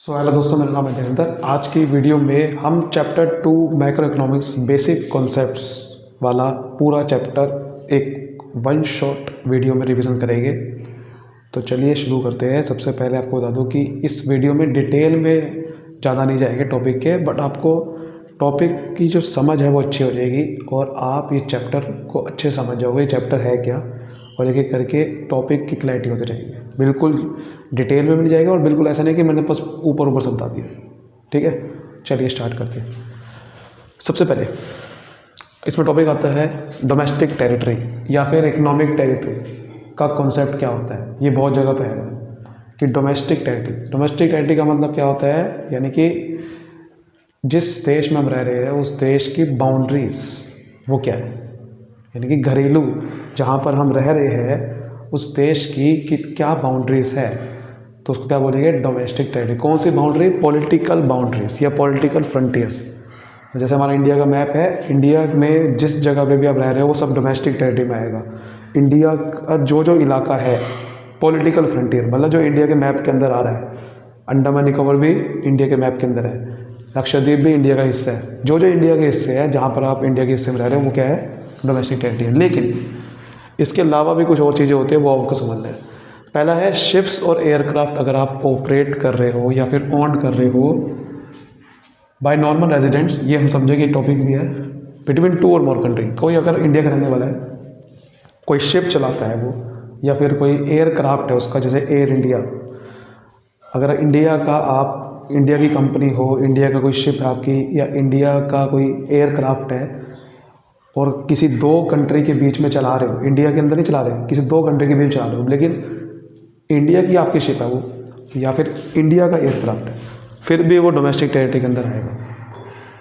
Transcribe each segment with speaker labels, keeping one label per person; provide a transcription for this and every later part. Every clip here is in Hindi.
Speaker 1: हेलो दोस्तों, मेरा नाम है देवेंद्र। आज की वीडियो में हम chapter 2 macro economics basic concepts वाला पूरा चैप्टर एक वन शॉट वीडियो में रिवीजन करेंगे। तो चलिए शुरू करते हैं। सबसे पहले आपको बता दूं कि इस वीडियो में डिटेल में ज़्यादा नहीं जाएंगे टॉपिक के, बट आपको टॉपिक की जो समझ है वो अच्छी हो जाएगी और आप ये चैप्टर को अच्छे समझ जाओगे चैप्टर है क्या, और एक एक करके टॉपिक की क्लैरिटी होती रहेगी। बिल्कुल डिटेल में मिल जाएगा और बिल्कुल ऐसा नहीं कि मैंने बस ऊपर ऊपर समझा दिया। ठीक है, चलिए स्टार्ट करते हैं। सबसे पहले इसमें टॉपिक आता है डोमेस्टिक टेरिटरी या फिर इकोनॉमिक टेरिटरी का कॉन्सेप्ट क्या होता है। ये बहुत जगह पे है कि डोमेस्टिक टेरिटरी का मतलब क्या होता है, यानी कि जिस देश में हम रह रहे हैं उस देश की बाउंड्रीज वो क्या है, यानी कि घरेलू जहाँ पर हम रह रहे हैं उस देश की क्या बाउंड्रीज है, तो उसको क्या बोलेंगे, डोमेस्टिक टेरिटरी। कौन सी बाउंड्री? पॉलिटिकल बाउंड्रीज या पॉलिटिकल फ्रंटियर्स। जैसे हमारा इंडिया का मैप है, इंडिया में जिस जगह पे भी आप रह रहे हो वो सब डोमेस्टिक टेरिटरी में आएगा। इंडिया का जो इलाका है पॉलिटिकल फ्रंटियर, मतलब जो इंडिया के मैप के अंदर आ रहा है। अंडमान निकोबार भी इंडिया के मैप के अंदर है, लक्षद्वीप भी इंडिया का हिस्सा है। जो इंडिया के हिस्से है जहाँ पर आप इंडिया के हिस्से में रह रहे हो वो क्या है, डोमेस्टिक टेरिटरी है। लेकिन इसके अलावा भी कुछ और चीज़ें होती है, वो आपको समझना है। पहला है शिप्स और एयरक्राफ्ट अगर आप ऑपरेट कर रहे हो या फिर ऑन कर रहे हो बाय नॉर्मल रेजिडेंट्स, ये हम समझेंगे टॉपिक भी है, बिटवीन 2 और मोर कंट्री। कोई अगर इंडिया का रहने वाला है, कोई शिप चलाता है वो, या फिर कोई एयरक्राफ्ट है उसका, जैसे एयर इंडिया, अगर इंडिया का आप इंडिया की कंपनी हो, इंडिया का कोई शिप है आपकी, या इंडिया का कोई एयरक्राफ्ट है और किसी 2 कंट्री के बीच में चला रहे हो, इंडिया के अंदर नहीं चला रहे, किसी 2 कंट्री के बीच चला रहे हो, लेकिन इंडिया की आपकी शिप है वो, या फिर इंडिया का एयरक्राफ्ट है, फिर भी वो डोमेस्टिक टेरिटरी के अंदर आएगा।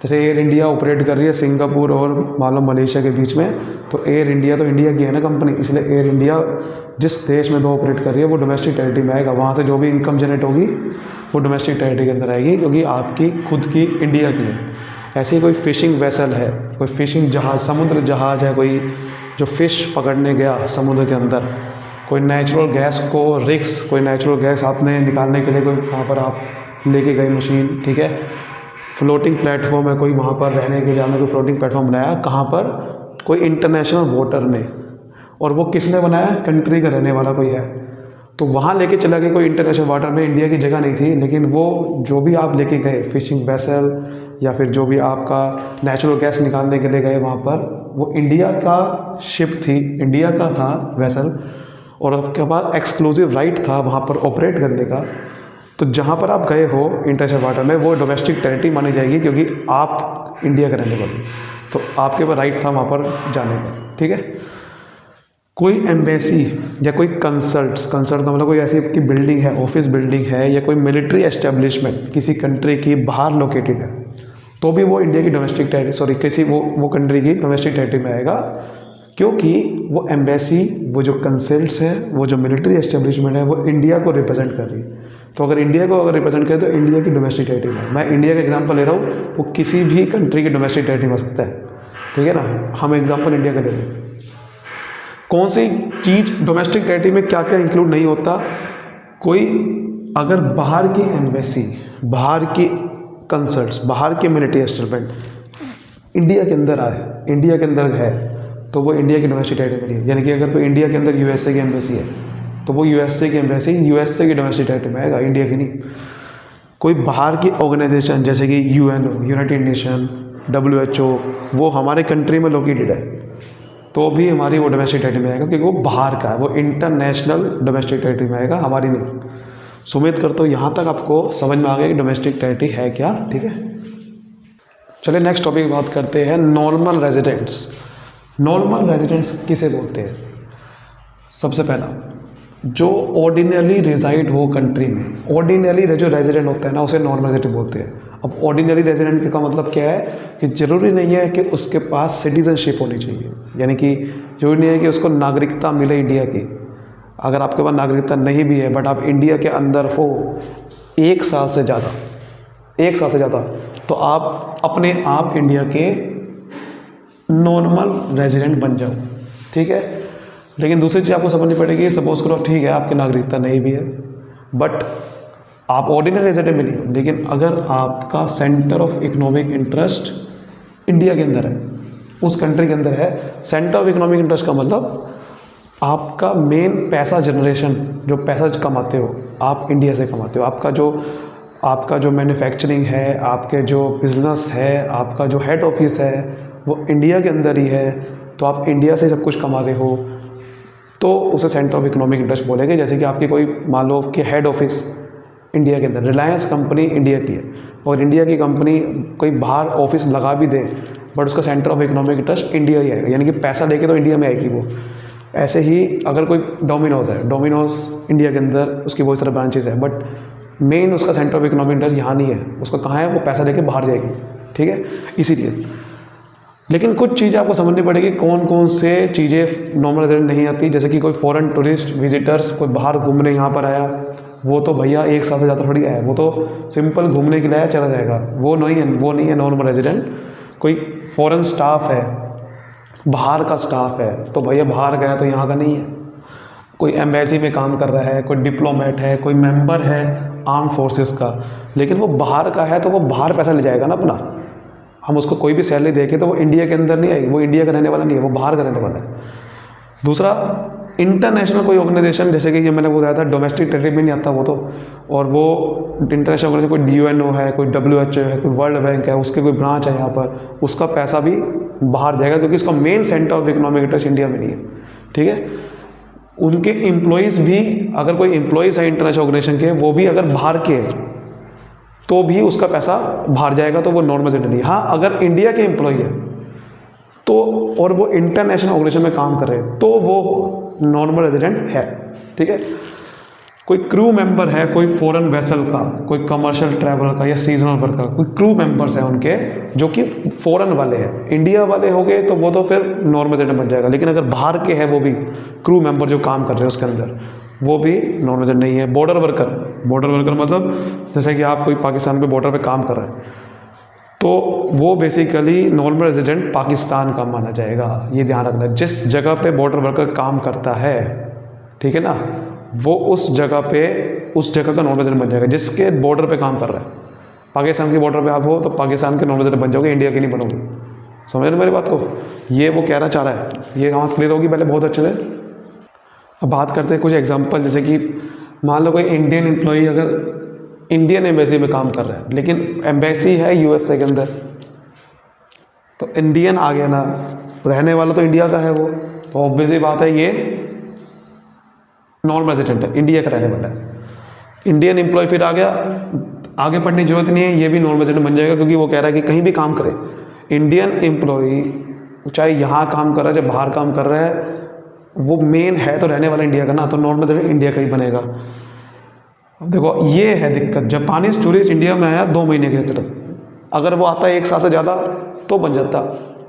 Speaker 1: जैसे एयर इंडिया ऑपरेट कर रही है सिंगापुर और मान लो मलेशिया के बीच में, तो एयर इंडिया तो इंडिया की है ना कंपनी, इसलिए एयर इंडिया जिस देश में 2 ऑपरेट कर रही है वो डोमेस्टिक टेरिटरी में आएगा। वहाँ से जो भी इनकम जनरेट होगी वो डोमेस्टिक टेरिटरी के अंदर आएगी, क्योंकि आपकी खुद की इंडिया की है। ऐसे ही कोई फिशिंग वेसल है, कोई फिशिंग जहाज, समुद्र जहाज है, कोई जो फ़िश पकड़ने गया समुद्र के अंदर, कोई नेचुरल गैस को रिक्स, कोई नेचुरल गैस आपने निकालने के लिए कोई वहाँ पर आप लेके गई मशीन, ठीक है। फ्लोटिंग प्लेटफॉर्म है, कोई वहाँ पर रहने के लिए आपने कोई फ्लोटिंग प्लेटफॉर्म बनाया, कहाँ पर, कोई इंटरनेशनल वाटर में, और वो किसने बनाया, कंट्री का रहने वाला कोई है, तो वहाँ लेके चला गया कोई इंटरनेशनल वाटर में, इंडिया की जगह नहीं थी, लेकिन वो जो भी आप लेके गए फिशिंग वेसल या फिर जो भी आपका नेचुरल गैस निकालने के लिए गए वहाँ पर, वो इंडिया का शिप थी, इंडिया का था वेसल, और आपके पास एक्सक्लूसिव राइट था वहाँ पर ऑपरेट करने का। तो जहाँ पर आप गए हो इंटरनेशनल वाटर में वो डोमेस्टिक टेरिटरी मानी जाएगी, क्योंकि आप इंडिया के रहने वाले, तो आपके पास राइट था वहाँ पर जाने का। ठीक है। कोई एम्बेसी या कोई कंसल्ट का मतलब कोई ऐसी की बिल्डिंग है, ऑफिस बिल्डिंग है, या कोई मिलिट्री एस्टेब्लिशमेंट किसी कंट्री की बाहर लोकेटेड है, तो भी वो इंडिया की डोमेस्टिक टेरिटरी, किसी वो कंट्री की डोमेस्टिक टेरिटरी में आएगा, क्योंकि वो एम्बेसी, वो जो कंसल्ट्स है, वो जो मिलिट्री एस्टेब्लिशमेंट है, वो इंडिया को रिप्रेजेंट कर रही है। तो अगर इंडिया को रिप्रेजेंट करे तो इंडिया की डोमेस्टिक टेरिटरी में, मैं इंडिया का एग्जांपल ले रहा हूँ, वो किसी भी कंट्री की डोमेस्टिक टेरिटरी में हो सकता है। ठीक है ना, हम एग्जांपल इंडिया का ले रहे हैं। कौन सी चीज़ डोमेस्टिक टेरिटरी में क्या क्या इंक्लूड नहीं होता, कोई अगर बाहर की एम्बेसी, बाहर की कंसल्ट्स, बाहर की मिलिट्री एस्टेब्लिशमेंट इंडिया के अंदर आए, इंडिया के अंदर है, तो वो इंडिया की डोमेस्टिक टेरिटरी में है। यानी कि अगर कोई इंडिया के अंदर यूएसए की एम्बेसी है, तो वो यूएसए की एम्बेसी यूएसए की डोमेस्टिक टेरिटरी में आएगा, इंडिया की नहीं। कोई बाहर की ऑर्गेनाइजेशन जैसे कि यूएन, यूनाइटेड नेशन, WHO, वो हमारे कंट्री में लोकेटेड है, तो भी हमारी वो डोमेस्टिक टेरिटरी में आएगा, क्योंकि वो बाहर का है, वो इंटरनेशनल डोमेस्टिक टेरिटरी में आएगा, हमारी नहीं। उम्मीद करता हूँ यहाँ तक आपको समझ में आ गया कि डोमेस्टिक टेरिटरी है क्या। ठीक है, चलिए नेक्स्ट टॉपिक बात करते हैं, नॉर्मल रेजिडेंट्स। नॉर्मल रेजिडेंट्स किसे बोलते हैं? सबसे पहला, जो ऑर्डिनरी रिजाइड हो कंट्री में, ऑर्डिनरी जो रेजिडेंट होता है ना, उसे नॉर्मल रेजिडेंट बोलते हैं। अब ऑर्डिनरी रेजिडेंट का मतलब क्या है कि ज़रूरी नहीं है कि उसके पास सिटीजनशिप होनी चाहिए, यानी कि जरूरी नहीं है कि उसको नागरिकता मिले इंडिया की। अगर आपके पास नागरिकता नहीं भी है बट आप इंडिया के अंदर हो 1 साल से ज़्यादा, 1 साल से ज़्यादा, तो आप अपने आप इंडिया के नॉर्मल रेजिडेंट बन जाओ। ठीक है, लेकिन दूसरी चीज़ आपको समझनी पड़ेगी, सपोज करो ठीक है आपकी नागरिकता नहीं भी है, बट आप ऑर्डिनरी रेजिडेंट भी नहीं हो, लेकिन अगर आपका centre of economic interest India के अंदर है, उस कंट्री के अंदर है, सेंटर ऑफ इकोनॉमिक इंटरेस्ट का मतलब आपका मेन पैसा जनरेशन, जो पैसा कमाते हो आप इंडिया से कमाते हो, आपका जो मैन्युफैक्चरिंग है, आपके जो बिज़नेस है, आपका जो हेड ऑफिस है वो इंडिया के अंदर ही है, तो आप इंडिया से सब कुछ कमा रहे हो, तो उसे सेंटर ऑफ इकोनॉमिक इंटरेस्ट बोलेंगे। जैसे कि आपकी कोई मान लो कि हेड ऑफिस इंडिया के अंदर, रिलायंस कंपनी इंडिया की है और इंडिया की कंपनी कोई बाहर ऑफिस लगा भी दे बट उसका centre of economic interest India ही आएगा, यानी कि पैसा लेके तो इंडिया में आएगी वो। ऐसे ही अगर कोई डोमिनोज़ है, डोमिनोज़ इंडिया के अंदर उसकी बहुत सारे ब्रांचेज़ है बट मेन उसका सेंटर ऑफ इकोनॉमिक इंटरेस्ट यहाँ नहीं है, उसका कहाँ है, वो पैसा लेके बाहर जाएगी, ठीक है, इसीलिए। लेकिन कुछ चीज़ें आपको समझनी पड़ेगी, कौन कौन से चीज़ें नॉर्मल रेजिडेंट नहीं आती। जैसे कि कोई फॉरेन टूरिस्ट विजिटर्स कोई बाहर घूमने यहाँ पर आया, वो तो भैया एक साल से ज़्यादा थोड़ी आया, वो तो सिंपल घूमने के लिए आया, चला जाएगा, वो नहीं है नॉर्मल रेजिडेंट। कोई फॉरेन स्टाफ है, बाहर का स्टाफ है, तो भैया बाहर गया तो यहाँ का नहीं है। कोई एम्बेसी में काम कर रहा है, कोई डिप्लोमेट है, कोई मेंबर है आर्म फोर्सेस का, लेकिन वो बाहर का है तो वो बाहर पैसा ले जाएगा ना अपना। हम उसको कोई भी सैलरी देखें तो वो इंडिया के अंदर नहीं आएगी, वो इंडिया का रहने वाला नहीं है, वो बाहर का रहने वाला है। दूसरा, इंटरनेशनल कोई ऑर्गेनाइजेशन, जैसे कि ये मैंने बताया था डोमेस्टिक टेरिटरी में नहीं आता वो तो, और वो इंटरनेशनल ऑर्गेनाइजेशन कोई DUNO है, कोई WHO है, कोई वर्ल्ड बैंक है, उसके कोई ब्रांच है यहाँ पर, उसका पैसा भी बाहर जाएगा क्योंकि इसका main centre of economic interest India में नहीं है, ठीक है। उनके एम्प्लॉयज़ भी, अगर कोई एम्प्लॉयज़ है इंटरनेशनल ऑर्गेनाइजेशन के, वो भी अगर बाहर के तो भी उसका पैसा बाहर जाएगा, तो वो नॉर्मल रेजिडेंट नहीं। हाँ, अगर इंडिया के एम्प्लॉय है तो और वो इंटरनेशनल ऑर्गेनाइजेशन में काम कर रहे हैं तो वो नॉर्मल रेजिडेंट है, ठीक है। कोई क्रू मेंबर है, कोई फॉरेन वेसल का, कोई कमर्शियल ट्रैवलर का या सीजनल वर्कर का, कोई क्रू मेंबर्स हैं उनके जो कि फॉरेन वाले हैं, इंडिया वाले हो गए तो वो तो फिर नॉर्मल रेजिडेंट बन जाएगा, लेकिन अगर बाहर के हैं वो भी क्रू मेंबर जो काम कर रहे हैं उसके अंदर, वो भी नॉर्मल रेजिडेंट नहीं है। बॉर्डर वर्कर मतलब जैसे कि आप कोई पाकिस्तान पे बॉर्डर पे काम कर रहे हैं तो वो बेसिकली नॉर्मल रेजिडेंट पाकिस्तान का माना जाएगा। ये ध्यान रखना, जिस जगह पे बॉर्डर वर्कर काम करता है, ठीक है ना, वो उस जगह का नॉर्मल रेजिडेंट बन जाएगा, जिसके बॉर्डर पे काम कर रहा है। पाकिस्तान के बॉर्डर पे आप हो तो पाकिस्तान के नॉर्मल रेजिडेंट बन जाओगे, इंडिया के नहीं बनोगे। समझ रहे मेरी बात को? ये वो कहना चाह रहा है, ये बात क्लियर होगी पहले बहुत अच्छे से। अब बात करते हैं कुछ एग्जांपल, जैसे कि मान लो कोई इंडियन एम्प्लॉई अगर इंडियन एम्बेसी में काम कर रहा है, लेकिन एम्बेसी है USA के अंदर, तो इंडियन आ गया ना, रहने वाला तो इंडिया का है वो, तो ऑब्वियसली बात है ये नॉन रेजिडेंट है, इंडिया का रहने वाला है। इंडियन एम्प्लॉय फिर आ गया, आगे पढ़ने की जरूरत नहीं है, ये भी नॉन रेजिडेंट बन जाएगा क्योंकि वो कह रहा है कि कहीं भी काम करे। इंडियन एम्प्लॉय चाहे यहाँ काम कर रहा है चाहे बाहर काम कर रहा है, वो मेन है तो रहने वाला इंडिया का ना, तो नॉन रेजिडेंट इंडिया का ही बनेगा। अब देखो ये है दिक्कत, जापानीज टूरिस्ट इंडिया में आया 2 महीने के लिए सिर्फ, अगर वो आता है 1 साल से ज़्यादा तो बन जाता,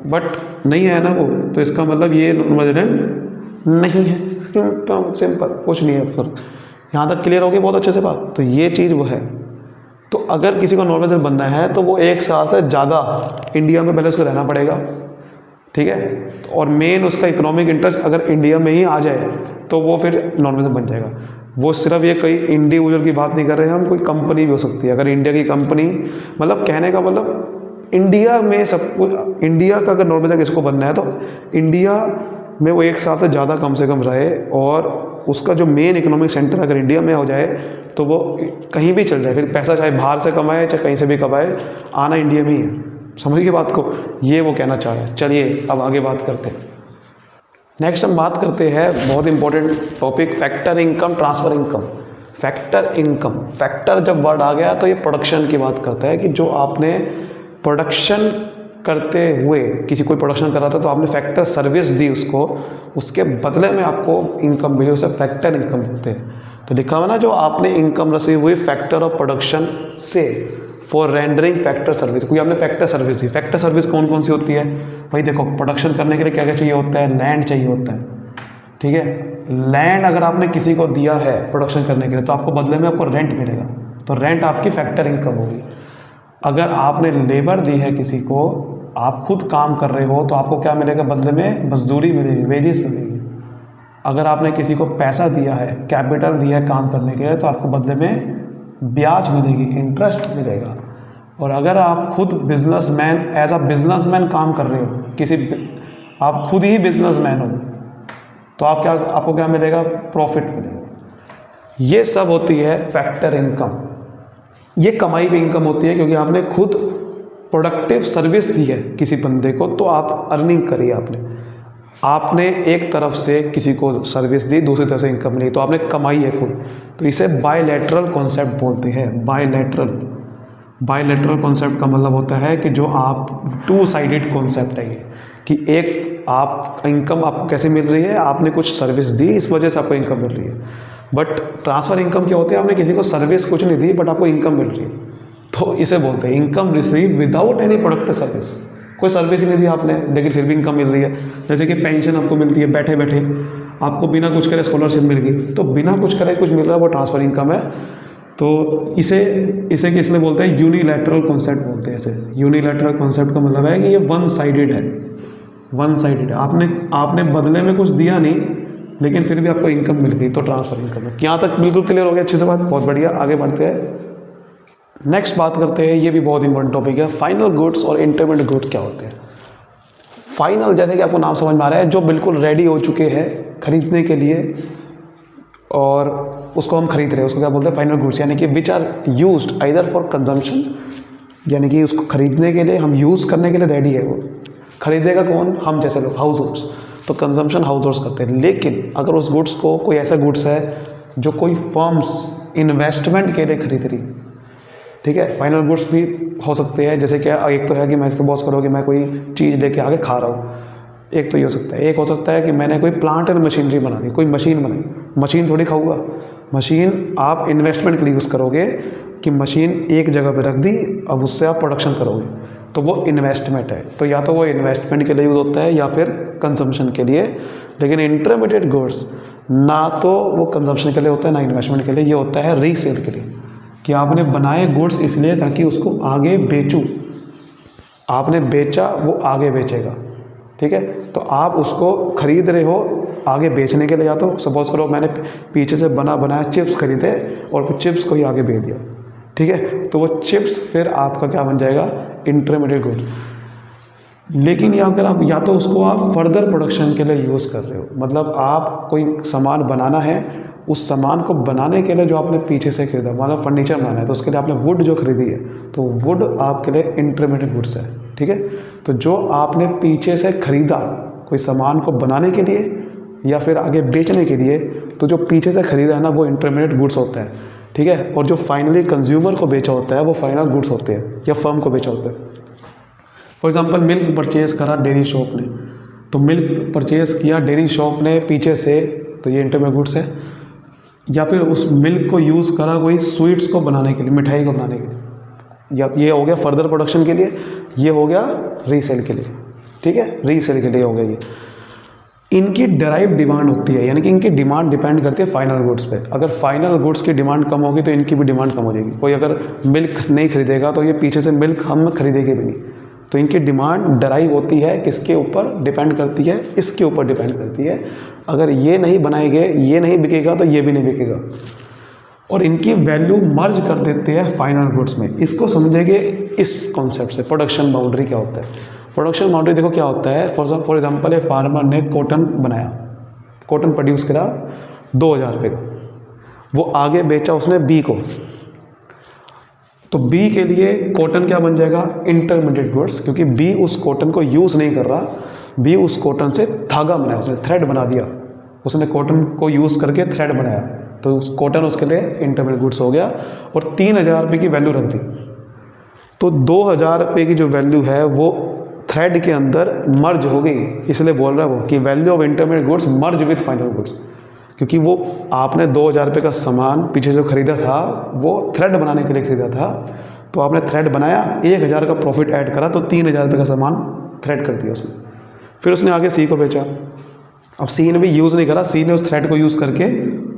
Speaker 1: बट नहीं है ना वो, तो इसका मतलब ये नॉन रेजिडेंट नहीं है। सिंपल, कुछ नहीं है फर्क। यहाँ तक क्लियर हो गई बहुत अच्छे से बात? तो ये चीज़ वो है। तो अगर किसी को नॉन रेजिडेंट बनना है तो वो 1 साल से ज़्यादा इंडिया में पहले उसको रहना पड़ेगा, ठीक है। और मेन उसका इकोनॉमिक इंटरेस्ट अगर इंडिया में ही आ जाए तो वो फिर नॉन रेजिडेंट बन जाएगा। वो सिर्फ ये कोई इंडिविजुअल की बात नहीं कर रहे हैं हम, कोई कंपनी भी हो सकती है। अगर इंडिया की कंपनी, मतलब कहने का मतलब इंडिया में सब कुछ, इंडिया का अगर नॉन रेजिडेंट किसको बनना है तो इंडिया में वो 1 साल से ज़्यादा कम से कम रहे, और उसका जो मेन इकोनॉमिक सेंटर अगर इंडिया में हो जाए तो वो कहीं भी चल जाए, फिर पैसा चाहे बाहर से कमाए चाहे कहीं से भी कमाए, आना इंडिया में ही है। समझिए बात को, ये वो कहना चाह रहे हैं। चलिए अब आगे बात करते हैं। नेक्स्ट हम बात करते हैं बहुत important topic, factor income, transfer income. Factor income, factor जब वर्ड आ गया तो ये प्रोडक्शन की बात करता है कि जो आपने प्रोडक्शन करते हुए, किसी कोई प्रोडक्शन कर रहा था तो आपने फैक्टर सर्विस दी उसको, उसके बदले में आपको इनकम मिली, उसे फैक्टर इनकम बोलते हैं। तो लिखा हुआ ना, जो आपने इनकम रिसीव हुई फैक्टर ऑफ प्रोडक्शन से फॉर रेंडरिंग फैक्टर सर्विस, कोई आपने फैक्टर सर्विस दी। फैक्टर सर्विस कौन कौन सी होती है भाई? देखो, प्रोडक्शन करने के लिए क्या क्या चाहिए होता है? लैंड चाहिए होता है, ठीक है। लैंड अगर आपने किसी को दिया है प्रोडक्शन करने के लिए तो आपको बदले में आपको रेंट मिलेगा, तो रेंट आपकी फैक्टर इनकम होगी। अगर आपने लेबर दी है किसी को, आप खुद काम कर रहे हो, तो आपको क्या मिलेगा बदले में? मजदूरी मिलेगी, वेजेस मिलेगी। अगर आपने किसी को पैसा दिया है, कैपिटल दिया है काम करने के लिए, तो आपको बदले में ब्याज मिलेगी, इंटरेस्ट मिलेगा। और अगर आप खुद बिजनेसमैन, एज अ बिजनेसमैन काम कर रहे हो, आप खुद ही बिजनेसमैन हो, तो आपको क्या मिलेगा? प्रॉफिट मिलेगा। ये सब होती है फैक्टर इनकम। ये कमाई हुई इनकम होती है क्योंकि आपने खुद प्रोडक्टिव सर्विस दी है किसी बंदे को, तो आप अर्निंग करी आपने एक तरफ से किसी को सर्विस दी, दूसरी तरफ से इनकम ली, तो आपने कमाई है खुद। तो इसे बायलैटरल कॉन्सेप्ट बोलते हैं। बायलैटरल कॉन्सेप्ट का मतलब होता है कि जो आप टू साइडेड कॉन्सेप्ट है ये, कि एक आप इनकम आपको कैसे मिल रही है, आपने कुछ सर्विस दी, इस वजह से आपको इनकम मिल रही है। बट ट्रांसफ़र इनकम क्या होती है? आपने किसी को सर्विस कुछ नहीं दी बट आपको इनकम मिल रही है, तो इसे बोलते हैं income receive without any productive service. कोई सर्विस ही नहीं दी आपने लेकिन फिर भी इनकम मिल रही है। जैसे कि पेंशन आपको मिलती है, बैठे बैठे आपको बिना कुछ करे स्कॉलरशिप मिल गई, तो बिना कुछ करे कुछ मिल रहा है, वो ट्रांसफ़र इनकम है। तो इसे किसने बोलते हैं? यूनिलैटरल कॉन्सेप्ट बोलते हैं इसे। यूनिलैटरल कॉन्सेप्ट का मतलब है कि ये वन साइडेड है। आपने बदले में कुछ दिया नहीं लेकिन फिर भी आपको इनकम मिल गई, तो ट्रांसफ़र इनकम है। यहाँ तक बिल्कुल क्लियर हो गया? अच्छी से बात, बहुत बढ़िया। आगे बढ़ते हैं, नेक्स्ट बात करते हैं। ये भी बहुत इंपॉर्टेंट टॉपिक है, फाइनल गुड्स और इंटरमीडिएट गुड्स क्या होते हैं। फाइनल, जैसे कि आपको नाम समझ में आ रहा है, जो बिल्कुल रेडी हो चुके हैं खरीदने के लिए और उसको हम खरीद रहे हैं, उसको क्या बोलते हैं? Final goods. यानी कि which are used either for consumption, यानी कि उसको खरीदने के लिए, हम यूज़ करने के लिए रेडी है। वो खरीदेगा कौन? हम जैसे लोग, हाउस होल्ड्स। तो कंजम्पशन हाउस होल्ड्स करते हैं। लेकिन अगर उस गुड्स को, कोई ऐसा गुड्स है जो कोई फर्म्स इन्वेस्टमेंट के लिए खरीद रही, ठीक है, फाइनल गुड्स भी हो सकते हैं। जैसे कि एक तो है कि मैं सपोज करो कि मैं कोई चीज़ लेके आगे खा रहा हूँ, एक तो ये हो सकता है। एक हो सकता है कि मैंने कोई प्लांट एंड मशीनरी बना दी, कोई मशीन बनाई। मशीन थोड़ी खाऊंगा, मशीन आप इन्वेस्टमेंट के लिए यूज़ करोगे कि मशीन एक जगह पे रख दी, अब उससे आप प्रोडक्शन करोगे, तो वो इन्वेस्टमेंट है। तो या तो वो इन्वेस्टमेंट के लिए यूज़ होता है या फिर कंजम्पशन के लिए। लेकिन इंटरमीडिएट गुड्स ना तो वो कंजम्पशन के लिए होता है ना इन्वेस्टमेंट के लिए, ये होता है रीसेल के लिए, कि आपने बनाए गुड्स इसलिए ताकि उसको आगे बेचूं। आपने बेचा, वो आगे बेचेगा, ठीक है। तो आप उसको खरीद रहे हो आगे बेचने के लिए, या तो सपोज करो मैंने पीछे से बनाया चिप्स खरीदे और फिर चिप्स को ही आगे बेच दिया, ठीक है, तो वो चिप्स फिर आपका क्या बन जाएगा? Intermediate goods. लेकिन या अगर आप, या तो उसको आप फर्दर प्रोडक्शन के लिए यूज़ कर रहे हो, मतलब आप कोई सामान बनाना है, उस सामान को बनाने के लिए जो आपने पीछे से खरीदा, मतलब फर्नीचर बनाना है, तो उसके लिए आपने वुड जो खरीदी है, तो वुड आपके लिए इंटरमीडिएट गुड्स है, ठीक है। तो जो आपने पीछे से खरीदा कोई सामान को बनाने के लिए या फिर आगे बेचने के लिए, तो जो पीछे से खरीदा है ना, वो इंटरमीडिएट गुड्स होता है, ठीक है। और जो फाइनली कंज्यूमर को बेचा होता है वो फाइनल गुड्स होते हैं या फर्म को बेचा होता है। फॉर एग्जांपल मिल्क परचेज़ करा डेयरी शॉप ने, तो मिल्क परचेज़ किया डेयरी शॉप ने पीछे से, तो ये इंटरमीडिएट गुड्स है। या फिर उस मिल्क को यूज़ करा कोई स्वीट्स को बनाने के लिए, मिठाई को बनाने के लिए, या ये हो गया फर्दर प्रोडक्शन के लिए, ये हो गया रीसेल के लिए, ठीक है, रीसेल के लिए हो गया ये। इनकी डायरेक्ट डिमांड होती है, यानी कि इनकी डिमांड डिपेंड करती है फाइनल गुड्स पे। अगर फाइनल गुड्स की डिमांड कम होगी तो इनकी भी डिमांड कम हो जाएगी। कोई अगर मिल्क नहीं खरीदेगा तो ये पीछे से मिल्क हम खरीदेंगे भी नहीं। तो इनकी डिमांड डराइव होती है किसके ऊपर? डिपेंड करती है, इसके ऊपर डिपेंड करती है। अगर ये नहीं बनाएंगे, ये नहीं बिकेगा तो ये भी नहीं बिकेगा। और इनकी वैल्यू मर्ज कर देते हैं फाइनल गुड्स में। इसको समझेंगे इस कॉन्सेप्ट से। प्रोडक्शन बाउंड्री क्या होता है? प्रोडक्शन बाउंड्री देखो क्या होता है। फॉर एग्जांपल एक फार्मर ने कॉटन बनाया, कॉटन प्रोड्यूस करा 2000 रुपये का, वो आगे बेचा उसने बी को, तो बी के लिए कॉटन क्या बन जाएगा? इंटरमीडिएट गुड्स, क्योंकि बी उस कॉटन को यूज़ नहीं कर रहा, बी उस कॉटन से धागा बनाया, उसने थ्रेड बना दिया, उसने कॉटन को यूज़ करके थ्रेड बनाया, तो उस कॉटन उसके लिए इंटरमीडिएट गुड्स हो गया। और 3000 रुपये की वैल्यू रख दी, तो 2000 रुपये की जो वैल्यू है वो थ्रेड के अंदर मर्ज हो गई। इसलिए बोल रहा है वो कि value of intermediate goods merge with final goods, क्योंकि वो आपने 2000 रुपये का सामान पीछे जो खरीदा था वो थ्रेड बनाने के लिए खरीदा था, तो आपने थ्रेड बनाया, 1000 का प्रॉफिट ऐड करा, तो 3000 रुपये का सामान थ्रेड कर दिया उसने। फिर उसने आगे सी को बेचा। अब सी ने भी यूज़ नहीं करा, सी ने उस थ्रेड को यूज़ करके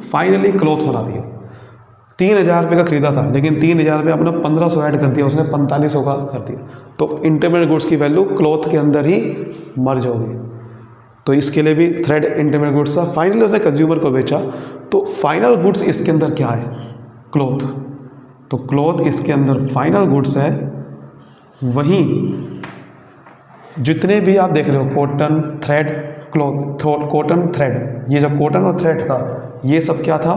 Speaker 1: फाइनली क्लॉथ बना दिया। 3000 रुपये का खरीदा था, लेकिन 3000 रुपये अपना 1500 ऐड कर दिया उसने, 4500 का कर दिया। तो इंटरमीडिएट गुड्स की वैल्यू क्लॉथ के अंदर ही मर्ज हो गई। तो इसके लिए भी थ्रेड इंटरमीडिएट गुड्स था। फाइनली उसने कंज्यूमर को बेचा, तो फाइनल गुड्स इसके अंदर क्या है? क्लॉथ। तो क्लॉथ इसके अंदर फाइनल गुड्स है। वहीं जितने भी आप देख रहे हो cotton, thread, cloth, cotton, thread, ये जब कॉटन और थ्रेड था ये सब क्या था,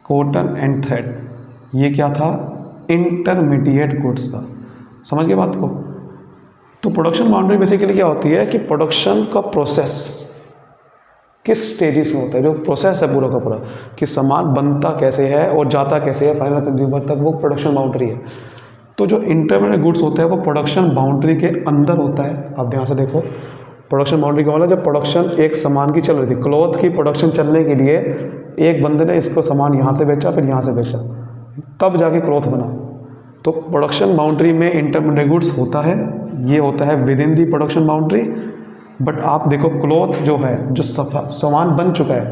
Speaker 1: कॉटन एंड थ्रेड, ये क्या था, इंटरमीडिएट गुड्स था। समझ गए बात को। तो प्रोडक्शन बाउंड्री बेसिकली क्या होती है कि प्रोडक्शन का प्रोसेस किस स्टेजेस में होता है, जो प्रोसेस है पूरा का पूरा कि सामान बनता कैसे है और जाता कैसे है फाइनल कंज्यूमर तक, वो प्रोडक्शन बाउंड्री है। तो जो इंटरमीडिएट गुड्स होता है वो प्रोडक्शन बाउंड्री के अंदर होता है। आप ध्यान से देखो, प्रोडक्शन बाउंड्री का मतलब जब प्रोडक्शन एक सामान की चल रही थी, क्लॉथ की प्रोडक्शन चलने के लिए एक बंदे ने इसको सामान यहाँ से बेचा, फिर यहाँ से बेचा, तब जाके क्लॉथ बना। तो प्रोडक्शन बाउंड्री में इंटरमीडिएट गुड्स होता है, ये होता है with in the production boundary. But आप देखो क्लॉथ जो है, जो सामान बन चुका है,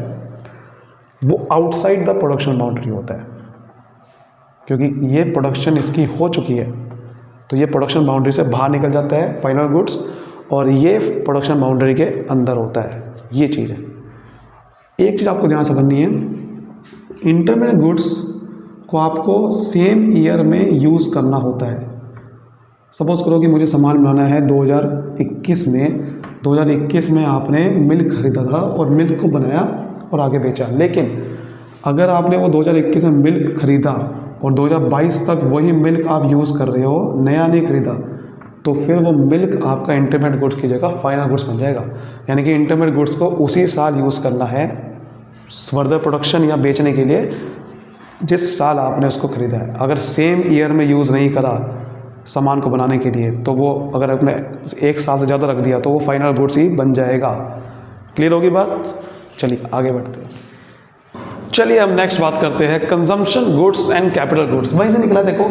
Speaker 1: वो आउटसाइड द प्रोडक्शन बाउंड्री होता है, क्योंकि ये प्रोडक्शन इसकी हो चुकी है, तो ये प्रोडक्शन बाउंड्री से बाहर निकल जाता है फाइनल गुड्स, और ये प्रोडक्शन बाउंड्री के अंदर होता है। ये चीज़ है। एक चीज़ आपको ध्यान से समझनी है, इंटरमीडिएट गुड्स को आपको सेम ईयर में यूज़ करना होता है। सपोज़ करो कि मुझे सामान बनाना है 2021 में, 2021 में आपने मिल्क खरीदा था और मिल्क को बनाया और आगे बेचा। लेकिन अगर आपने वो 2021 में मिल्क खरीदा और 2022 तक वही मिल्क आप यूज़ कर रहे हो, नया नहीं खरीदा, तो फिर वो मिल्क आपका इंटरमीडिएट गुड्स की जगह फाइनल गुड्स बन जाएगा। यानी कि इंटरमीडिएट गुड्स को उसी साल यूज़ करना है फर्दर प्रोडक्शन या बेचने के लिए जिस साल आपने उसको खरीदा है। अगर सेम ईयर में यूज़ नहीं करा सामान को बनाने के लिए, तो वो अगर आपने एक साल से ज़्यादा रख दिया तो वो फाइनल गुड्स ही बन जाएगा। क्लियर होगी बात? चलिए आगे बढ़ते हैं। चलिए अब नेक्स्ट बात करते हैं consumption goods and capital goods. वहीं से निकला, देखो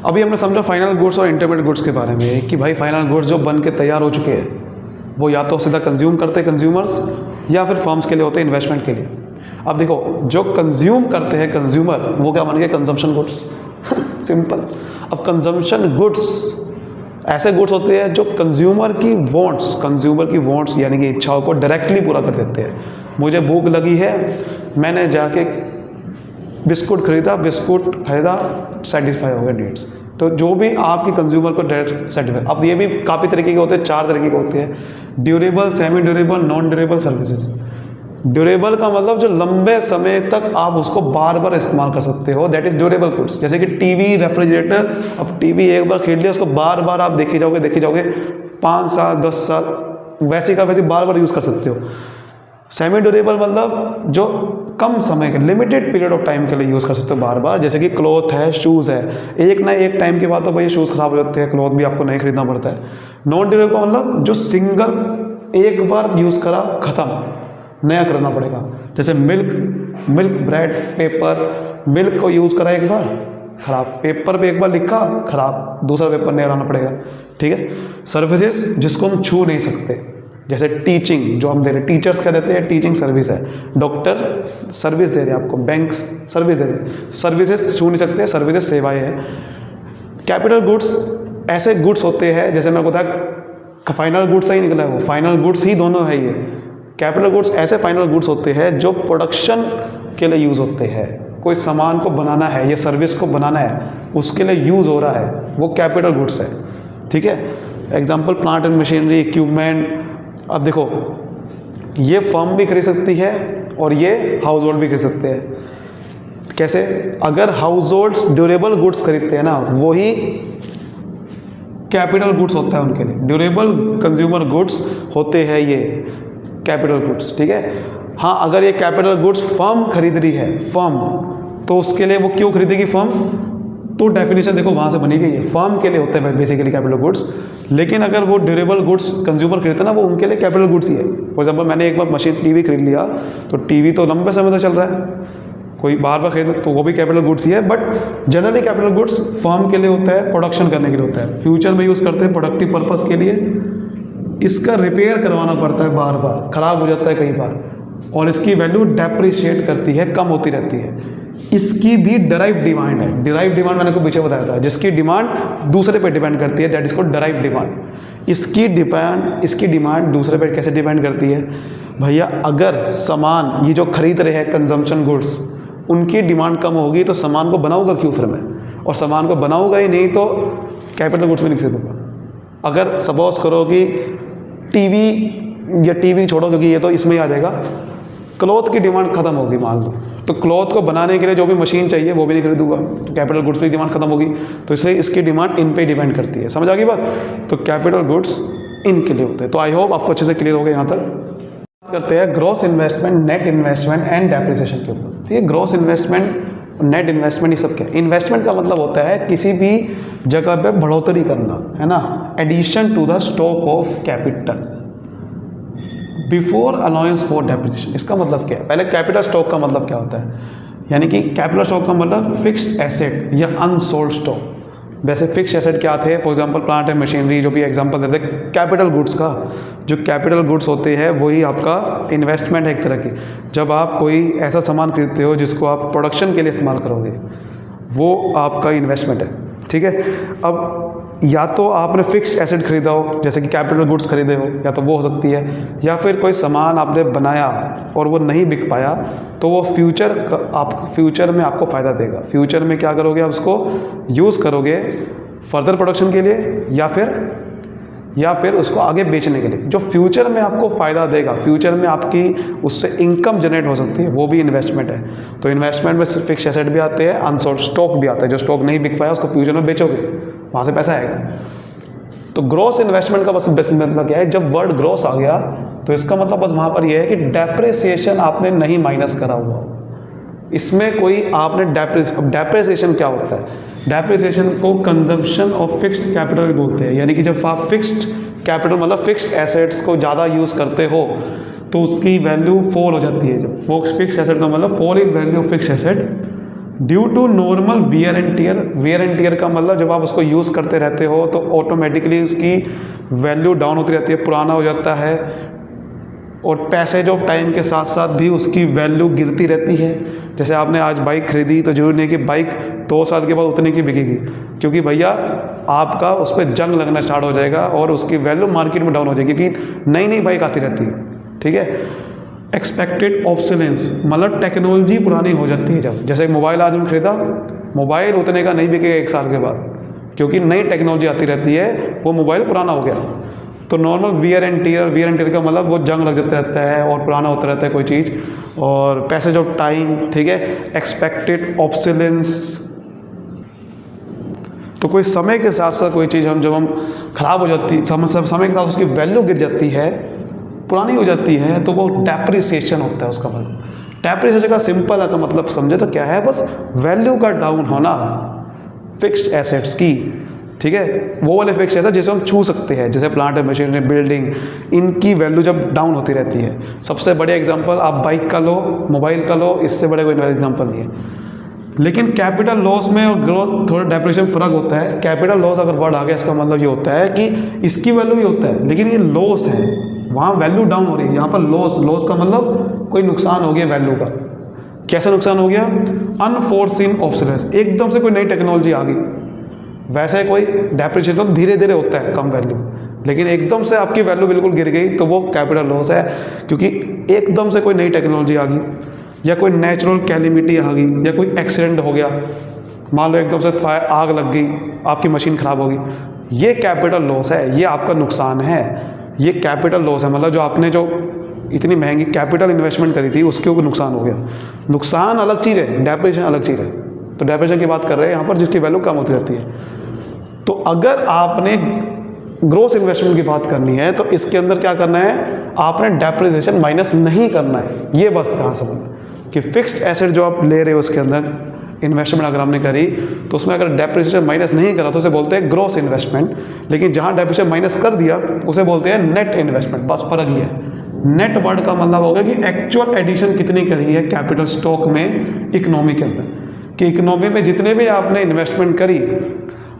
Speaker 1: अभी हमने समझा फाइनल गुड्स और इंटरमीडिएट गुड्स के बारे में कि भाई फाइनल गुड्स जो बन के तैयार हो चुके हैं वो या तो सीधा कंज्यूम करते हैं कंज्यूमर्स, या फिर फर्म्स के लिए होते हैं इन्वेस्टमेंट के लिए। अब देखो जो कंज्यूम करते हैं कंज्यूमर, वो क्या बन गए, कंजम्पशन गुड्स। सिंपल। अब कंजम्पशन गुड्स ऐसे गुड्स होते हैं जो कंज्यूमर की वांट्स यानी कि इच्छाओं को डायरेक्टली पूरा कर देते हैं। मुझे भूख लगी है, मैंने जाके बिस्कुट खरीदा, सेटिस्फाई हो गया नीड्स। तो जो भी आपकी कंज्यूमर को डायरेक्ट सेटिस्फाई। अब ये भी काफ़ी तरीके के होते हैं, 4 तरीके के होते हैं, durable, semi durable, non durable services. Durable का मतलब जो लंबे समय तक आप उसको बार बार इस्तेमाल कर सकते हो, दैट इज ड्यूरेबल गुड्स। जैसे कि टीवी, रेफ्रिजरेटर। अब टीवी एक बार खरीद लिया, उसको बार बार आप देखे जाओगे 5 साल 10 साल वैसे का वैसे बार बार यूज़ कर सकते हो। सेमी ड्यूरेबल मतलब जो कम समय के, लिमिटेड पीरियड ऑफ टाइम के लिए यूज़ कर सकते हो बार बार, जैसे कि क्लॉथ है, शूज़ है। एक ना एक टाइम के बाद तो भाई शूज़ खराब हो जाते हैं, क्लॉथ भी आपको नहीं खरीदना पड़ता है। नॉन ड्यूरेबल का मतलब जो सिंगल एक बार यूज़ करा खत्म, नया करना पड़ेगा। जैसे मिल्क, ब्रेड, पेपर। मिल्क को यूज़ करा एक बार, खराब। पेपर पे एक बार लिखा, खराब, दूसरा पेपर नया लाना पड़ेगा। ठीक है। सर्विसेज जिसको हम छू नहीं सकते, जैसे टीचिंग जो हम दे रहे हैं, टीचर्स क्या देते हैं, टीचिंग सर्विस है। डॉक्टर सर्विस दे रहे हैं आपको, बैंक्स सर्विस दे रहे हैं। सर्विसेज छू नहीं सकते, सर्विसेज सेवाएं हैं। कैपिटल गुड्स ऐसे गुड्स होते हैं, जैसे मैं बताया फाइनल गुड्स ही निकला है, वो फाइनल गुड्स ही दोनों है। ये कैपिटल गुड्स ऐसे फाइनल गुड्स होते हैं जो प्रोडक्शन के लिए यूज़ होते हैं। कोई सामान को बनाना है या सर्विस को बनाना है, उसके लिए यूज़ हो रहा है, वो कैपिटल गुड्स है। ठीक है। Example plant and machinery, equipment. अब देखो ये फर्म भी खरीद सकती है और ये हाउस होल्ड भी खरीद सकते हैं। कैसे? अगर हाउस होल्ड्स ड्यूरेबल गुड्स खरीदते हैं ना, वही कैपिटल गुड्स होता है उनके लिए। ड्यूरेबल कंज्यूमर गुड्स होते हैं ये कैपिटल गुड्स। ठीक है। हाँ, अगर ये कैपिटल गुड्स फर्म खरीद रही है, फर्म, तो उसके लिए वो क्यों खरीदेगी फर्म? तो डेफिनेशन देखो वहाँ से बनी गई है, फर्म के लिए होते हैं बेसिकली कैपिटल गुड्स। लेकिन अगर वो ड्यूरेबल गुड्स कंज्यूमर खरीदते हैं ना, वो उनके लिए कैपिटल गुड्स ही है। फॉर एग्जांपल मैंने एक बार मशीन टीवी खरीद लिया, तो टीवी तो लंबे समय तक चल रहा है, कोई बार बार खरीदे तो वो भी कैपिटल गुड्स ही है। But generally capital goods firm के लिए होता है, प्रोडक्शन करने के लिए होता है, फ्यूचर में यूज़ करते हैं प्रोडक्टिव पर्पज़ के लिए। इसका रिपेयर करवाना पड़ता है, बार बार ख़राब हो जाता है कई बार, और इसकी वैल्यू डेप्रिशिएट करती है, कम होती रहती है। इसकी भी डराइव डिमांड है। डराइव डिमांड मैंने को पीछे बताया था, जिसकी डिमांड दूसरे पे डिपेंड करती है, that is called derive demand. इसकी डिमांड दूसरे पे कैसे डिपेंड करती है भैया? अगर सामान ये जो खरीद रहे हैं कंजम्पशन गुड्स, उनकी डिमांड कम होगी तो सामान को बनाऊंगा क्यों फिर मैं, और सामान को बनाऊंगा ही नहीं तो कैपिटल गुड्स में नहीं खरीदूंगा। अगर सपोज करो कि टीवी छोड़ो क्योंकि ये तो इसमें ही आ जाएगा, क्लॉथ की डिमांड खत्म होगी मान लो, तो क्लॉथ को बनाने के लिए जो भी मशीन चाहिए वो भी नहीं खरीदूंगा, तो कैपिटल गुड्स की डिमांड खत्म होगी। तो इसलिए इसकी डिमांड इन पे डिपेंड करती है। समझ आ गई बात? तो कैपिटल गुड्स इनके लिए होते हैं। तो आई होप आपको अच्छे से क्लियर हो गया। यहाँ तक करते हैं gross investment, net investment and depreciation के ऊपर। ठीक है, ग्रॉस इन्वेस्टमेंट, नेट इन्वेस्टमेंट, ये सब क्या है? इन्वेस्टमेंट का मतलब होता है किसी भी जगह पे बढ़ोतरी करना, है ना, addition to the stock of capital before allowance for depreciation. इसका मतलब क्या है? पहले कैपिटल स्टॉक का मतलब क्या होता है, यानी कि कैपिटल स्टॉक का मतलब फिक्स्ड एसेट या अनसोल्ड स्टॉक। वैसे फिक्स्ड एसेट क्या थे? For example plant and machinery, जो भी एग्जांपल देते हैं कैपिटल गुड्स का। जो कैपिटल गुड्स होते हैं वही आपका इन्वेस्टमेंट है एक तरह की। जब आप कोई ऐसा सामान खरीदते हो जिसको आप प्रोडक्शन के लिए इस्तेमाल करोगे, वो आपका इन्वेस्टमेंट है। ठीक है, अब या तो आपने फिक्स्ड एसेट खरीदा हो जैसे कि कैपिटल गुड्स खरीदे हो, या तो वो हो सकती है, या फिर कोई सामान आपने बनाया और वो नहीं बिक पाया तो वो फ्यूचर में आपको फ़ायदा देगा। फ्यूचर में क्या करोगे? आप उसको यूज़ करोगे फर्दर प्रोडक्शन के लिए या फिर उसको आगे बेचने के लिए। जो फ्यूचर में आपको फ़ायदा देगा, फ्यूचर में आपकी उससे इनकम जनरेट हो सकती है, वो भी इन्वेस्टमेंट है। तो इन्वेस्टमेंट में सिर्फ फिक्स एसेट भी आते हैं, अनसोल्ड स्टॉक भी आता है। जो स्टॉक नहीं बिक पाया उसको फ्यूचर में बेचोगे, वहाँ से पैसा आएगा। तो ग्रॉस इन्वेस्टमेंट का बस मतलब क्या है? जब वर्ड ग्रॉस आ गया तो इसका मतलब बस वहाँ पर यह है कि डेप्रिसिएशन आपने नहीं माइनस करा हुआ हो। इसमें कोई आपने डेप्रिसिएशन क्या होता है? डेप्रिसिएशन को कंजम्पशन ऑफ फिक्स्ड कैपिटल बोलते हैं। यानी कि जब आप फिक्स्ड कैपिटल मतलब फिक्स्ड एसेट्स को ज़्यादा यूज़ करते हो तो उसकी वैल्यू फॉल हो जाती है। जब फिक्स्ड एसेट का मतलब fall in value of fixed asset due to normal wear and tear. Wear and tear का मतलब जब आप उसको यूज़ करते रहते हो तो ऑटोमेटिकली उसकी वैल्यू डाउन होती रहती है, पुराना हो जाता है, और पैसेज ऑफ टाइम के साथ साथ भी उसकी वैल्यू गिरती रहती है। जैसे आपने आज बाइक खरीदी तो जरूरी नहीं कि बाइक 2 साल के बाद उतने की बिकेगी, क्योंकि भैया आपका उस पर जंग लगना स्टार्ट हो जाएगा और उसकी वैल्यू मार्केट में डाउन हो जाएगी, क्योंकि नई नई बाइक आती रहती है। ठीक है, एक्सपेक्टेड ऑब्सोलेंस मतलब टेक्नोलॉजी पुरानी हो जाती है। जब जैसे मोबाइल आज हम खरीदा, मोबाइल उतने का नहीं बिकेगा 1 साल के बाद, क्योंकि नई टेक्नोलॉजी आती रहती है, वो मोबाइल पुराना हो गया। तो नॉर्मल वियर एंड टियर का मतलब वो जंग लग जाता रहता है और पुराना होता रहता है कोई चीज़। और पैसेज ऑफ टाइम, ठीक है, एक्सपेक्टेड ऑब्सोलेंस, तो कोई समय के साथ साथ कोई चीज़ जब हम खराब हो जाती, समय के साथ उसकी वैल्यू गिर जाती है, पुरानी हो जाती है, तो वो डेप्रिसिएशन होता है उसका मतलब। डेप्रिसिएशन का सिंपल अगर मतलब समझे तो क्या है? बस वैल्यू का डाउन होना फिक्स्ड एसेट्स की। ठीक है, वो वाले फिक्स्ड एसेट जिसे हम छू सकते हैं, जैसे प्लांट एंड मशीनरी, बिल्डिंग, इनकी वैल्यू जब डाउन होती रहती है। सबसे बड़े एग्जांपल आप बाइक का लो, मोबाइल का लो, इससे बड़े कोई एग्जांपल नहीं है। लेकिन कैपिटल लॉस में और ग्रोथ थोड़ा डेप्रिसिएशन फ़र्क होता है। कैपिटल लॉस अगर वर्ड आ गया इसका मतलब ये होता है कि इसकी वैल्यू ही होता है लेकिन ये लॉस है, वहाँ वैल्यू डाउन हो रही है। यहाँ पर लॉस का मतलब कोई नुकसान हो गया वैल्यू का। कैसा नुकसान हो गया? अनफोर्सिन ऑब्सोलेंस, एकदम से कोई नई टेक्नोलॉजी आ गई। वैसे कोई डेप्रिसिएशन तो धीरे धीरे होता है, कम वैल्यू, लेकिन एकदम से आपकी वैल्यू बिल्कुल गिर गई तो वो कैपिटल लॉस है, क्योंकि एकदम से कोई नई टेक्नोलॉजी आ गई, या कोई नेचुरल कैलिमिटी आ गई, या कोई एक्सीडेंट हो गया, मान लो एकदम से आग लग गई, आपकी मशीन ख़राब हो गई, ये कैपिटल लॉस है, ये आपका नुकसान है, ये कैपिटल लॉस है। मतलब जो आपने जो इतनी महंगी कैपिटल इन्वेस्टमेंट करी थी उसके ऊपर नुकसान हो गया। नुकसान अलग चीज़ है, डेप्रिसिएशन अलग चीज़ है। तो डेप्रिसिएशन की बात कर रहे हैं यहाँ पर, जिसकी वैल्यू कम होती रहती है। तो अगर आपने ग्रोस इन्वेस्टमेंट की बात करनी है तो इसके अंदर क्या करना है? आपने डेप्रिसिएशन माइनस नहीं करना है। ये बस ध्यान समझ कि फिक्स्ड एसेट जो आप ले रहे हो उसके अंदर इन्वेस्टमेंट अगर हमने करी तो उसमें अगर डेप्रिसिएशन माइनस नहीं करा तो उसे बोलते हैं ग्रोस इन्वेस्टमेंट। लेकिन जहाँ डेप्रिसिएशन माइनस कर दिया उसे बोलते हैं नेट इन्वेस्टमेंट। बस फर्क ही है। नेट वर्ड का मतलब होगा कि एक्चुअल एडिशन कितनी करी है कैपिटल स्टॉक में इकोनॉमी के अंदर, कि इकोनॉमी में जितने भी आपने इन्वेस्टमेंट करी,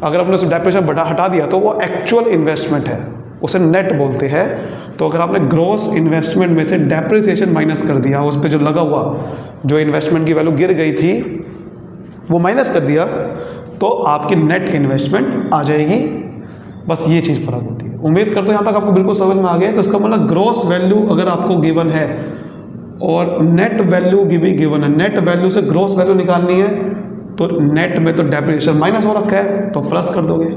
Speaker 1: अगर आपने उसे डेप्रिसिएशन हटा दिया तो वो एक्चुअल इन्वेस्टमेंट है, उसे नेट बोलते हैं। तो अगर आपने ग्रोस इन्वेस्टमेंट में से डेप्रिसिएशन माइनस कर दिया, उस पर जो लगा हुआ जो इन्वेस्टमेंट की वैल्यू गिर गई थी वो माइनस कर दिया, तो आपकी नेट इन्वेस्टमेंट आ जाएगी। बस ये चीज़ फ़र्क होती है। उम्मीद करते हैं यहाँ तक आपको बिल्कुल समझ में आ गया। तो इसका मतलब ग्रोस वैल्यू अगर आपको गिवन है और नेट वैल्यू भी गिवन है। नेट वैल्यू से ग्रॉस वैल्यू निकालनी है, तो नेट में तो डेप्रिसिएशन माइनस हो रखा है तो प्लस कर दोगे।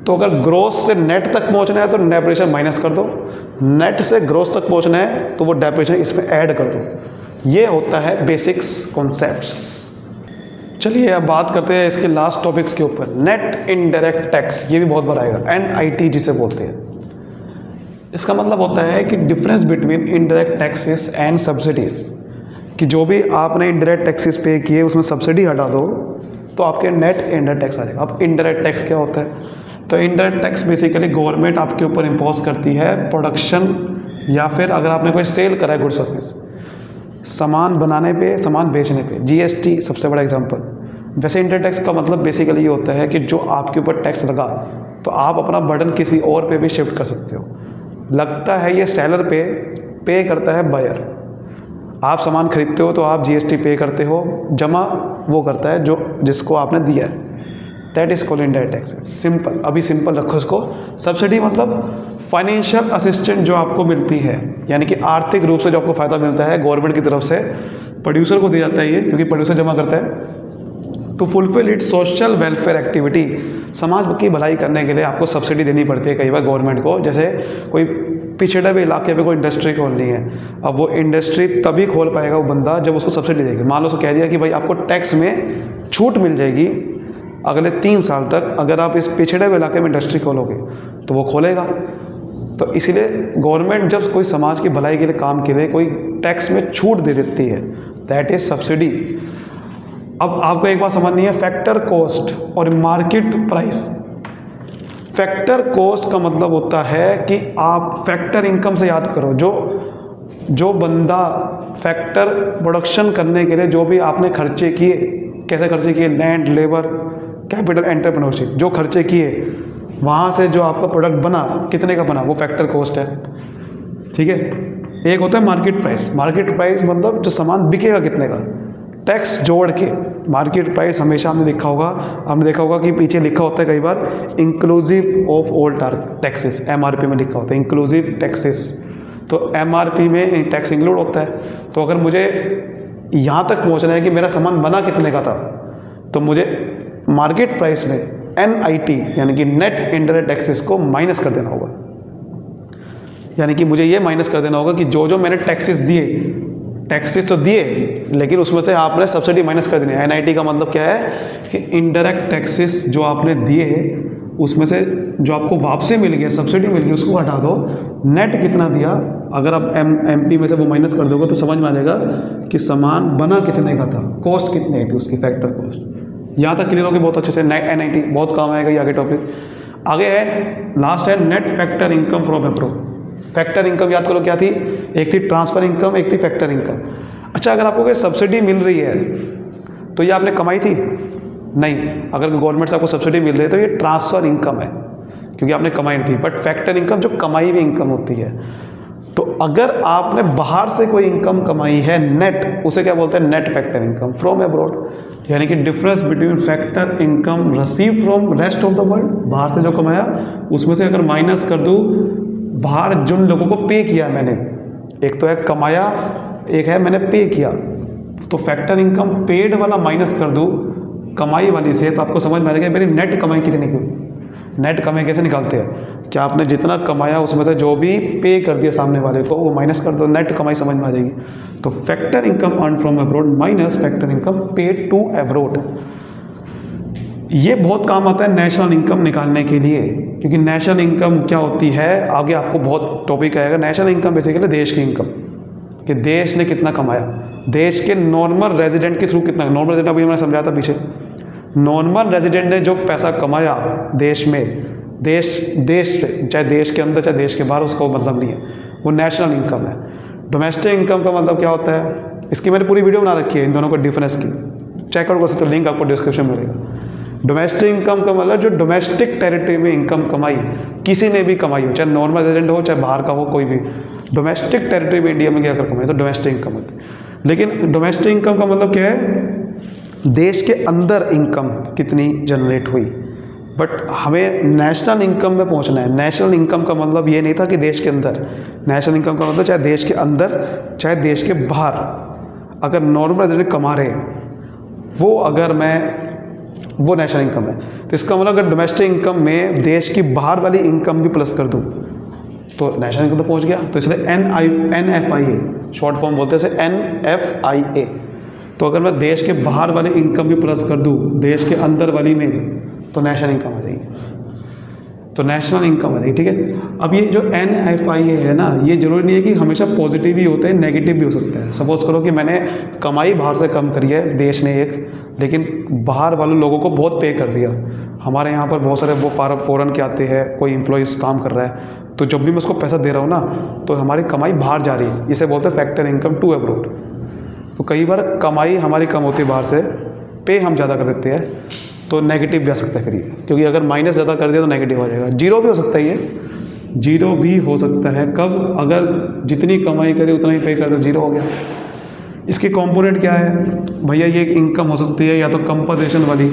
Speaker 1: तो अगर ग्रोस से नेट तक पहुंचना है तो डेप्रिसिएशन माइनस कर दो, नेट से ग्रोस तक पहुंचना है तो वो डेप्रिसिएशन इसमें ऐड कर दो। ये होता है बेसिक्स कॉन्सेप्ट्स। चलिए अब बात करते हैं इसके लास्ट टॉपिक्स के ऊपर, नेट इनडायरेक्ट टैक्स। ये भी बहुत बार आएगा, NIT जिसे बोलते हैं। इसका मतलब होता है कि difference between indirect taxes and subsidies, कि जो भी आपने इनडायरेक्ट टैक्सेस पे किए उसमें सब्सिडी हटा दो तो आपके नेट इनडायरेक्ट टैक्स आ जाएगा। अब इनडायरेक्ट टैक्स क्या होता है? तो इनडायरेक्ट टैक्स बेसिकली गवर्नमेंट आपके ऊपर इम्पोज करती है प्रोडक्शन, या फिर अगर आपने कोई सेल करा है गुड सर्विस, सामान बनाने पे, सामान बेचने पे, GST सबसे बड़ा एग्जांपल। वैसे इनडायरेक्ट टैक्स का मतलब बेसिकली ये होता है कि जो आपके ऊपर टैक्स लगा तो आप अपना बर्डन किसी और पे भी शिफ्ट कर सकते हो। लगता है ये सेलर पे करता है बायर। आप सामान खरीदते हो तो आप GST पे करते हो, जमा वो करता है जो जिसको आपने दिया है। That is called indirect taxes. Simple, अभी सिंपल रखो इसको। सब्सिडी मतलब फाइनेंशियल असिस्टेंट जो आपको मिलती है, यानी कि आर्थिक रूप से जो आपको फ़ायदा मिलता है गवर्नमेंट की तरफ से, प्रोड्यूसर को दिया जाता है ये, क्योंकि प्रोड्यूसर जमा करता है to fulfil its social welfare activity. समाज की भलाई करने के लिए आपको सब्सिडी देनी पड़ती है कई बार गवर्नमेंट को। जैसे कोई पिछड़े हुए इलाके पे कोई इंडस्ट्री खोलनी है, अब वो इंडस्ट्री तभी खोल पाएगा वो बंदा जब उसको सब्सिडी देगी। मान लो उसको कह दिया कि भाई आपको टैक्स में छूट मिल जाएगी अगले 3 साल तक अगर आप इस पिछड़े हुए इलाके में इंडस्ट्री खोलोगे, तो वो खोलेगा। तो इसीलिए गवर्नमेंट जब कोई समाज की भलाई के लिए काम के लिए कोई टैक्स में छूट दे देती है, दैट इज सब्सिडी। अब आपको एक बात समझनी है, फैक्टर कॉस्ट और मार्केट प्राइस। फैक्टर कॉस्ट का मतलब होता है कि आप फैक्टर इनकम से याद करो, जो बंदा फैक्टर प्रोडक्शन करने के लिए जो भी आपने खर्चे किए, कैसे खर्चे किए, लैंड, लेबर, कैपिटल, एंटरप्रेन्योरशिप, जो खर्चे किए, वहाँ से जो आपका प्रोडक्ट बना कितने का बना, वो फैक्टर कॉस्ट है। ठीक है। एक होता है मार्केट प्राइस। मार्केट प्राइस मतलब जो सामान बिकेगा कितने का, टैक्स जोड़ के। मार्केट प्राइस हमेशा आपने देखा होगा कि पीछे लिखा होता है कई बार inclusive of all taxes, MRP में लिखा होता है इंक्लूसिव टैक्सेस। तो MRP में टैक्स इंक्लूड होता है। तो अगर मुझे यहाँ तक पहुँचना है कि मेरा सामान बना कितने का था, तो मुझे मार्केट प्राइस में NIT यानी कि नेट इनडायरेक्ट टैक्सेस को माइनस कर देना होगा। यानी कि मुझे ये माइनस कर देना होगा कि जो मैंने टैक्सेस तो दिए लेकिन उसमें से आपने सब्सिडी माइनस कर देनी है। NIT का मतलब क्या है कि इनडायरेक्ट टैक्सेस जो आपने दिए उसमें से जो आपको वापसी मिल गया, सब्सिडी मिल गई, उसको हटा दो। नेट कितना दिया अगर आप MP में से वो माइनस कर दोगे तो समझ में आ जाएगा कि सामान बना कितने का था, कॉस्ट कितनी थी उसकी, फैक्टर कॉस्ट। यहाँ तक क्लियर हो गया बहुत अच्छे से। NIT बहुत काम आएगा ये आगे टॉपिक। आगे है लास्ट है net factor income from abroad. Factor income याद करो क्या थी, एक थी ट्रांसफ़र इनकम, एक थी फैक्टर इनकम। अच्छा, अगर आपको कोई सब्सिडी मिल रही है तो ये आपने कमाई थी? नहीं। अगर गवर्नमेंट से आपको सब्सिडी मिल रही है तो ये ट्रांसफ़र इनकम है, क्योंकि आपने कमाई नहीं थी। बट फैक्टर इनकम जो कमाई हुई इनकम होती है। तो अगर आपने बाहर से कोई इनकम कमाई है नेट, उसे क्या बोलते हैं, net factor income from abroad. यानी कि difference between factor income receive from rest of the world, बाहर से जो कमाया उसमें से अगर माइनस कर दूँ बाहर जिन लोगों को पे किया मैंने, एक तो है कमाया, एक है मैंने पे किया, तो फैक्टर इनकम पेड वाला माइनस कर दूँ कमाई वाली से, तो आपको समझ में आ जाएगा मेरी नेट कमाई कितनी की। नेट कमाई कैसे निकालते हैं, क्या आपने जितना कमाया उसमें से जो भी पे कर दिया सामने वाले को वो माइनस कर दो, नेट कमाई समझ में आ जाएगी। तो factor income earn from abroad minus factor income paid to abroad. ये बहुत काम आता है नेशनल इनकम निकालने के लिए, क्योंकि नेशनल इनकम क्या होती है आगे आपको बहुत टॉपिक आएगा। नेशनल इनकम बेसिकली देश की इनकम, कि देश ने कितना कमाया, देश के नॉर्मल रेजिडेंट के थ्रू कितना। नॉर्मल रेजिडेंट अभी मैंने समझाया था पीछे, नॉर्मल रेजिडेंट ने जो पैसा कमाया देश में, देश से, चाहे देश के अंदर चाहे देश के बाहर, उसका मतलब नहीं है, वो नेशनल इनकम है। डोमेस्टिक इनकम का मतलब क्या होता है, इसकी मैंने पूरी वीडियो बना रखी है इन दोनों को डिफरेंस की, चेकआउट कर सकते हो, लिंक आपको डिस्क्रिप्शन में मिलेगा। डोमेस्टिक इनकम का मतलब जो डोमेस्टिक टेरिटरी में इनकम कमाई किसी ने भी कमाई हो, चाहे नॉर्मल रेजिडेंट हो चाहे बाहर का हो, कोई भी डोमेस्टिक टेरिटरी में इंडिया में क्या कर कमाई तो डोमेस्टिक इनकम होती है। लेकिन डोमेस्टिक इनकम का मतलब क्या है, देश के अंदर इनकम कितनी जनरेट हुई, बट हमें नेशनल इनकम में पहुंचना है। नेशनल इनकम का मतलब ये नहीं था कि देश के अंदर, नेशनल इनकम का मतलब चाहे देश के अंदर चाहे देश के बाहर अगर नॉर्मल रेजिडेंट कमा रहे वो, अगर मैं वो नेशनल इनकम है। तो इसका मतलब अगर डोमेस्टिक इनकम में देश की बाहर वाली इनकम भी प्लस कर दूँ तो नेशनल इनकम तो पहुंच गया। तो इसलिए NFIA शॉर्ट फॉर्म बोलते हैं इसे NFIA। तो अगर मैं देश के बाहर वाली इनकम भी प्लस कर दूँ देश के अंदर वाली में तो नेशनल इनकम आ जाएगी, तो नेशनल इनकम आ जाएगी। ठीक है, अब ये जो NFIA है ना, ये जरूरी नहीं है कि हमेशा पॉजिटिव ही होते हैं, नेगेटिव भी हो सकते हैं। सपोज करो कि मैंने कमाई बाहर से कम करी है देश ने एक, लेकिन बाहर वाले लोगों को बहुत पे कर दिया। हमारे यहाँ पर बहुत सारे वो फॉरेन के आते हैं, कोई एम्प्लॉइज़ काम कर रहा है, तो जब भी मैं उसको पैसा दे रहा हूँ ना तो हमारी कमाई बाहर जा रही है। इसे बोलते हैं फैक्टर इनकम टू अब्रॉड। तो कई बार कमाई हमारी कम होती है बाहर से, पे हम ज़्यादा कर देते हैं, तो नेगेटिव भी आ सकता है फिर ये, क्योंकि अगर माइनस ज़्यादा कर दिया तो नेगेटिव आ जाएगा। जीरो भी हो सकता है, ये जीरो भी हो सकता है। कब? अगर जितनी कमाई करे उतना ही पे कर दो, जीरो हो गया। इसके कंपोनेंट क्या है भैया? ये इनकम हो सकती है या तो कंपनसेशन वाली,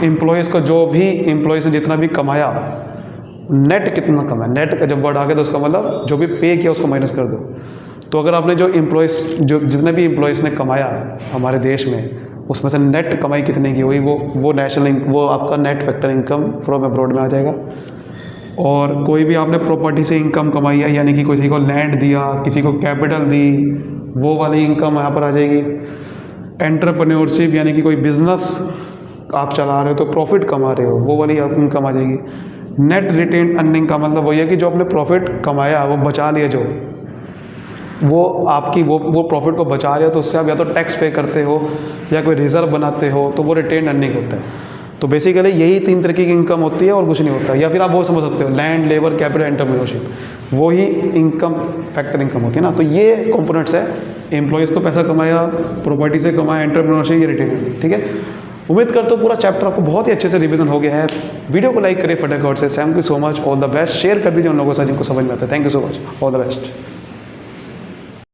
Speaker 1: एम्प्लॉयज़ को जो भी एम्प्लॉयज़ ने जितना भी कमाया, नेट कितना कमाया, नेट का जब वर्ड आ गया तो उसका मतलब जो भी पे किया उसको माइनस कर दो। तो अगर आपने जो एम्प्लॉयज़ जो जितने भी एम्प्लॉयज़ ने कमाया हमारे देश में, उसमें से नेट कमाई कितने की हुई, वो नेशनल वो आपका net factor income from abroad में आ जाएगा। और कोई भी आपने प्रॉपर्टी से इनकम कमाई है, यानी कि किसी को लैंड दिया, किसी को कैपिटल दी, वो वाली इनकम यहाँ पर आ जाएगी। एंटरप्रेन्योरशिप यानी कि कोई बिजनेस आप चला रहे हो तो प्रॉफिट कमा रहे हो, वो वाली इनकम आ जाएगी। नेट रिटेन अर्निंग का मतलब वही है कि जो आपने प्रॉफिट कमाया वो बचा लिया, जो वो आपकी वो प्रॉफिट को बचा रहे हो, तो उससे आप या तो टैक्स पे करते हो या कोई रिजर्व बनाते हो, तो वो रिटेन अर्निंग होता है। तो बेसिकली यही 3 तरीके की इनकम होती है और कुछ नहीं होता। या फिर आप वो समझ सकते हो लैंड, लेबर, कैपिटल, एंटरप्रेन्योरशिप, वो ही इनकम फैक्टर इनकम होती है ना। तो ये कंपोनेंट्स है, एम्प्लॉयज़ को पैसा कमाया, प्रॉपर्टी से कमाया, एंटरप्रेन्योरशिप, ये रिटेन अर्निंग। ठीक है, उम्मीद करता हूँ पूरा चैप्टर आपको बहुत ही अच्छे से रिवीजन हो गया है। वीडियो को लाइक करिए फटाफट से। Thank you so much, all the best. Share कर दीजिए उन लोगों से जिनको समझ में आता है। Thank you so much, all the best.